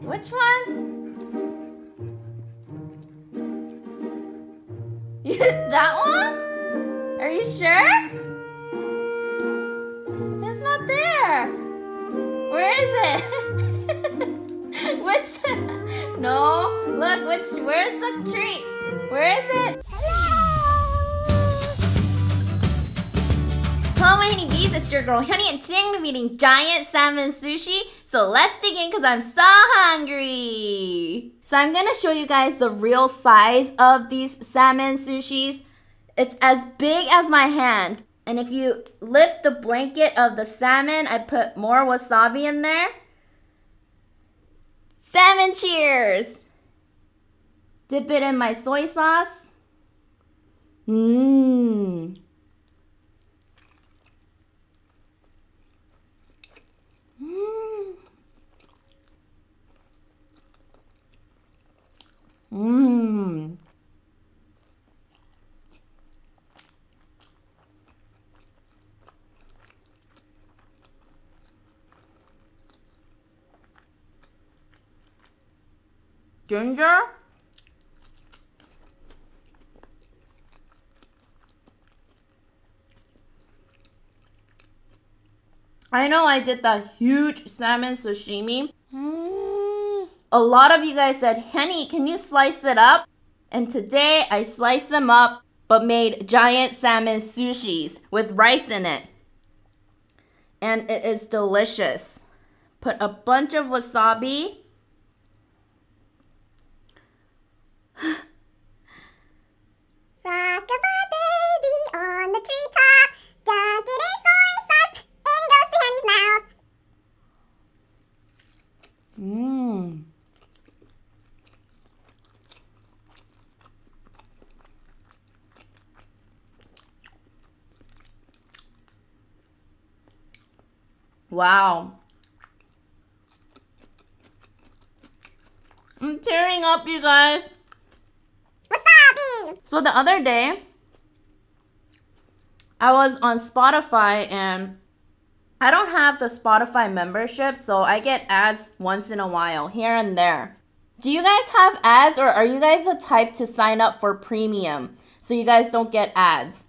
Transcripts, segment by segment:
Which one? That one? Are you sure? It's not there. Where is it? Which? No. Look, where's the treat? Where is it? Hello my HyuneeEats, it's your girl Hyunee, and today I'm going to be eating giant salmon sushi. So let's dig in because I'm so hungry. So I'm going to show you guys the real size of these salmon sushis. It's as big as my hand. And if you lift the blanket of the salmon, I put more wasabi in there. Salmon cheers! Dip it in my soy sauce. Mmm. Mmm. Ginger. I know I did that huge salmon sashimi. A lot of you guys said, Hyunee, can you slice it up? And today I sliced them up, but made giant salmon sushis with rice in it. And it is delicious. Put a bunch of wasabi. Rock-a-bye baby on the treetop, dunk it in soy sauce, in goes to Hyunee's mouth. Mmm. Wow. I'm tearing up, you guys. Wasabi! So the other day, I was on Spotify and I don't have the Spotify membership, so I get ads once in a while, here and there. Do you guys have ads, or are you guys the type to sign up for premium so you guys don't get ads?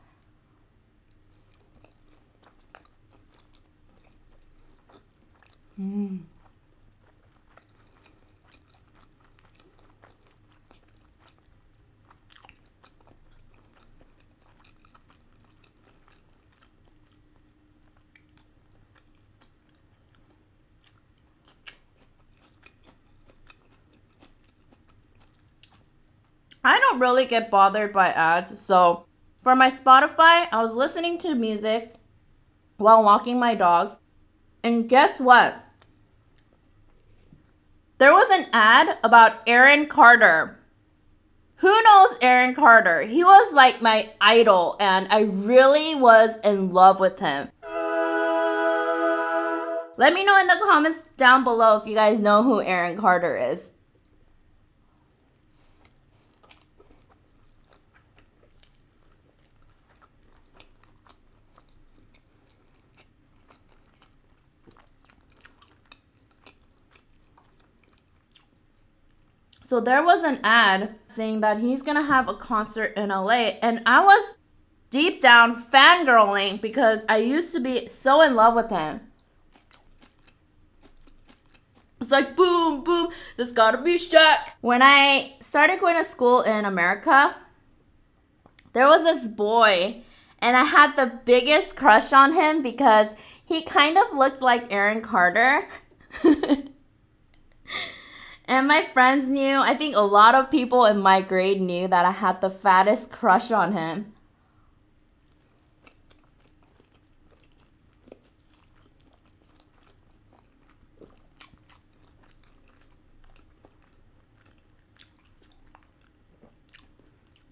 I don't really get bothered by ads, so for my Spotify, I was listening to music while walking my dogs, and guess what? There was an ad about Aaron Carter. Who knows Aaron Carter? He was like my idol, and I really was in love with him. Let me know in the comments down below if you guys know who Aaron Carter is. So there was an ad saying that he's gonna have a concert in LA, and I was deep down fangirling because I used to be so in love with him. It's like boom, boom, this gotta be Shaq. When I started going to school in America, there was this boy, and I had the biggest crush on him because he kind of looked like Aaron Carter. And my friends knew, I think a lot of people in my grade knew that I had the fattest crush on him.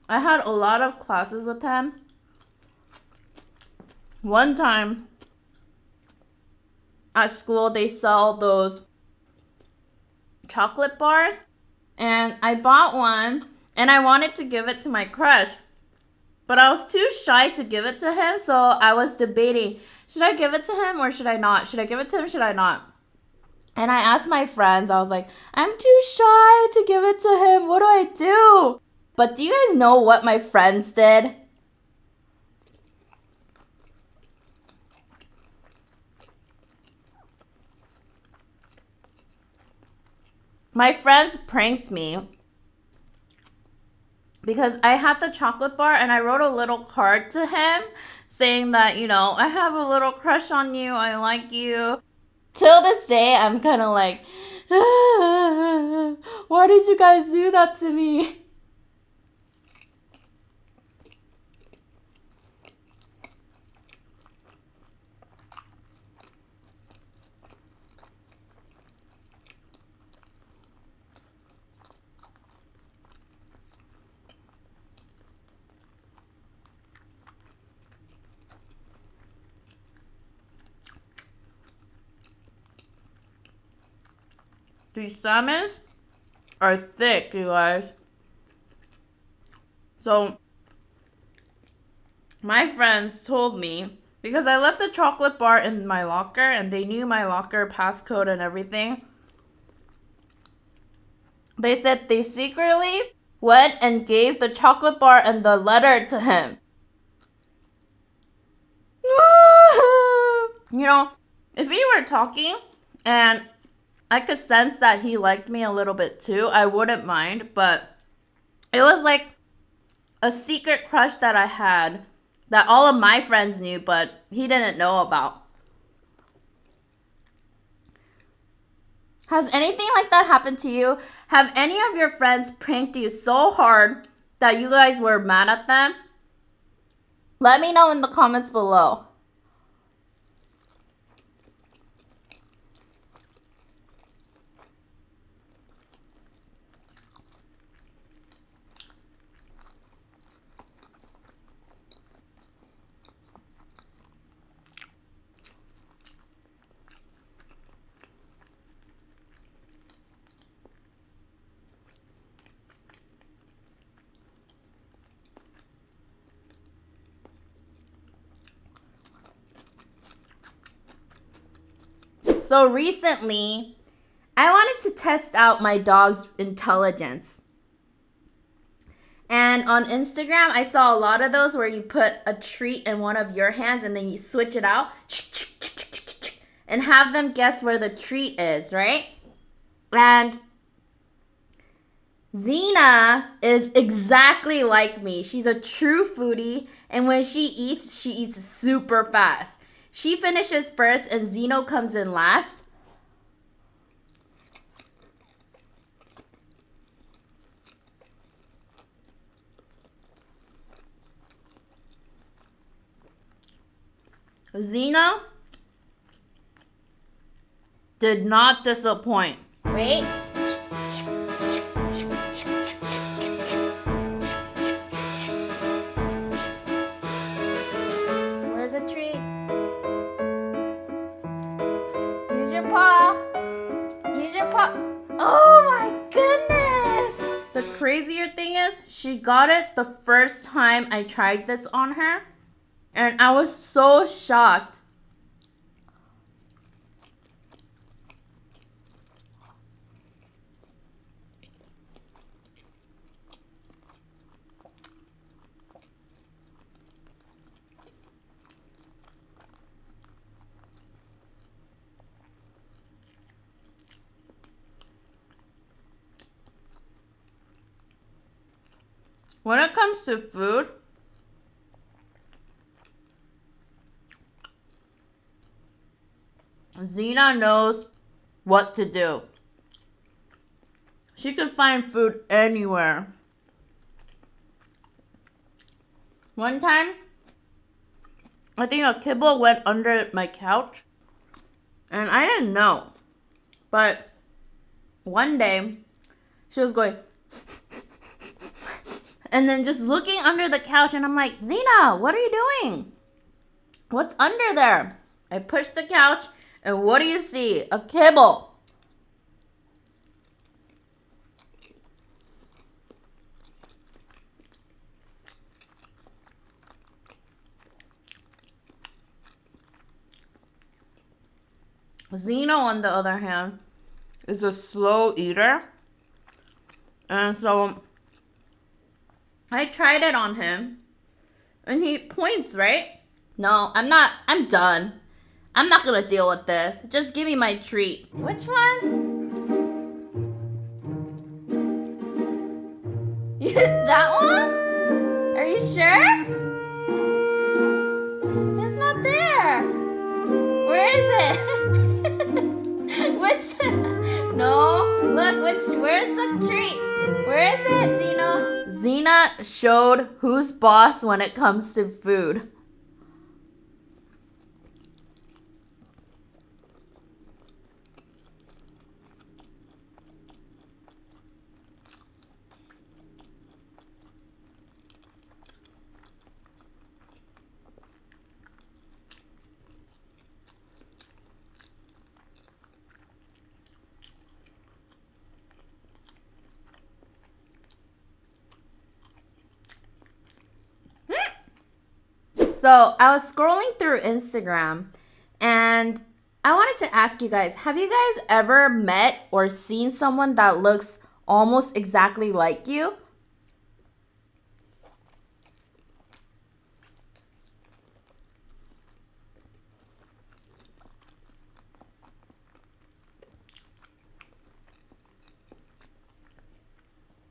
I had a lot of classes with him. One time at school, they sell those chocolate bars, and I bought one, and I wanted to give it to my crush, but I was too shy to give it to him, so I was debating, should I give it to him or should I not? Should I give it to him? Should I not? And I asked my friends, I was like, I'm too shy to give it to him. What do I do? But do you guys know what my friends did? My friends pranked me because I had the chocolate bar and I wrote a little card to him saying that, you know, I have a little crush on you. I like you. Till this day, I'm kind of like, why did you guys do that to me? These salmons are thick, you guys. So, my friends told me, because I left the chocolate bar in my locker and they knew my locker passcode and everything, they said they secretly went and gave the chocolate bar and the letter to him. You know, if we were talking and I could sense that he liked me a little bit too, I wouldn't mind, but it was like a secret crush that I had that all of my friends knew, but he didn't know about. Has anything like that happened to you? Have any of your friends pranked you so hard that you guys were mad at them? Let me know in the comments below. So recently, I wanted to test out my dog's intelligence. And on Instagram, I saw a lot of those where you put a treat in one of your hands and then you switch it out and have them guess where the treat is, right? And Xena is exactly like me. She's a true foodie, and when she eats super fast. She finishes first and Zeno comes in last. Zeno did not disappoint. Wait. Where's the treat? Use your paw. Use your paw. Oh my goodness! The crazier thing is, she got it the first time I tried this on her. And I was so shocked. When it comes to food, Xena knows what to do. She could find food anywhere. One time, I think a kibble went under my couch, and I didn't know. But one day, she was going, and then just looking under the couch, and I'm like, Xena, what are you doing? What's under there? I pushed the couch, and what do you see? A kibble. Zeno, on the other hand, is a slow eater. And so I tried it on him. And he points, right? No, I'm not. I'm done. I'm not gonna deal with this. Just give me my treat. Which one? That one? Are you sure? It's not there. Where is it? Which? No. Look, where's the treat? Where is it, Zena? Zena showed who's boss when it comes to food. So I was scrolling through Instagram and I wanted to ask you guys, have you guys ever met or seen someone that looks almost exactly like you?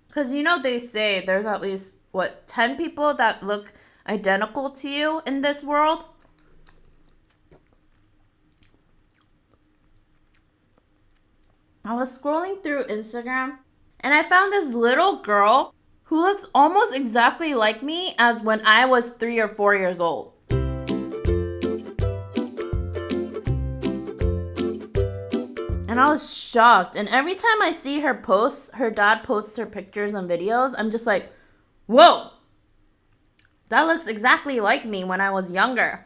Because you know they say there's at least, 10 people that look identical to you in this world? I was scrolling through Instagram and I found this little girl who looks almost exactly like me as when I was 3 or 4 years old. And I was shocked. And every time I see her posts, her dad posts her pictures and videos, I'm just like, whoa, that looks exactly like me when I was younger.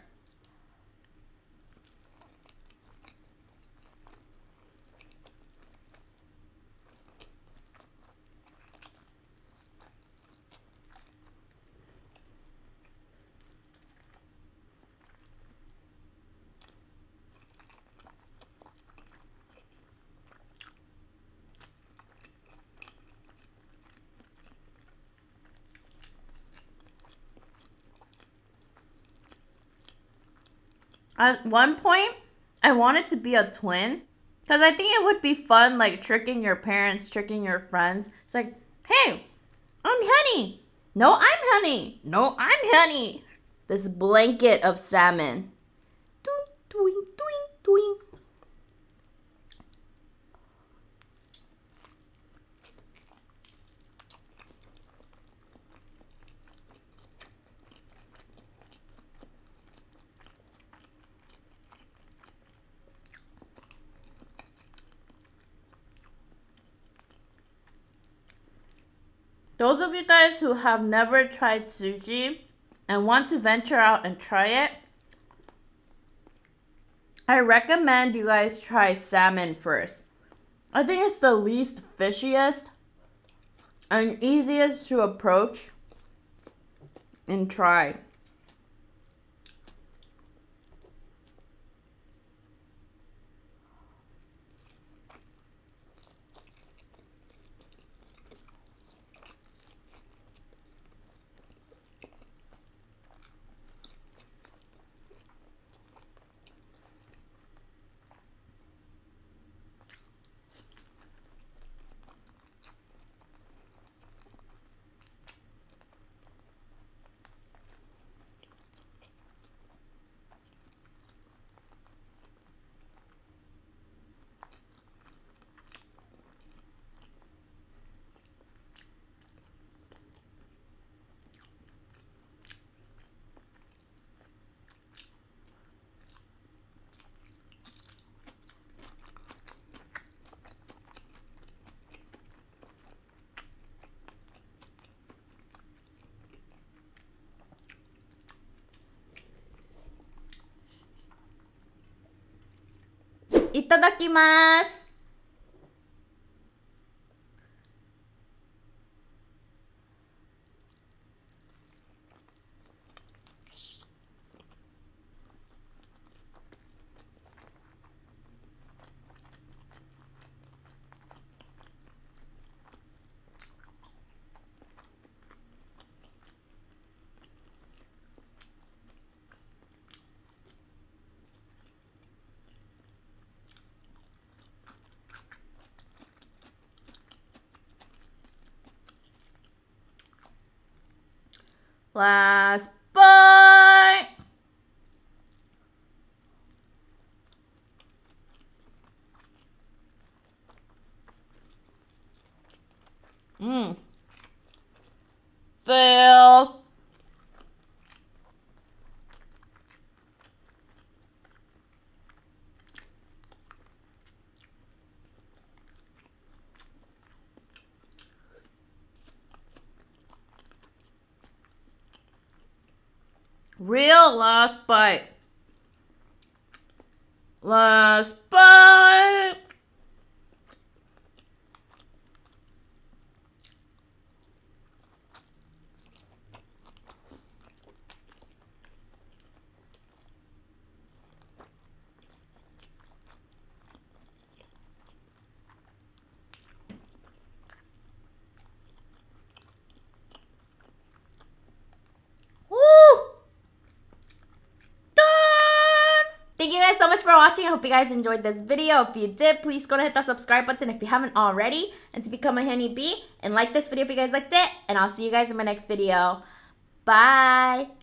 At one point, I wanted to be a twin because I think it would be fun, like tricking your parents, tricking your friends. It's like, hey, I'm Honey. No, I'm Honey. No, I'm Honey. This blanket of salmon. Doing, doing, doing, doing. Those of you guys who have never tried sushi and want to venture out and try it, I recommend you guys try salmon first. I think it's the least fishiest and easiest to approach and try. Itadakimasu! Last bite. Fill. Real last bite. Last bite. Thank you guys so much for watching. I hope you guys enjoyed this video. If you did, please go to hit that subscribe button if you haven't already, and to become a Hyunee, and like this video if you guys liked it, and I'll see you guys in my next video. Bye!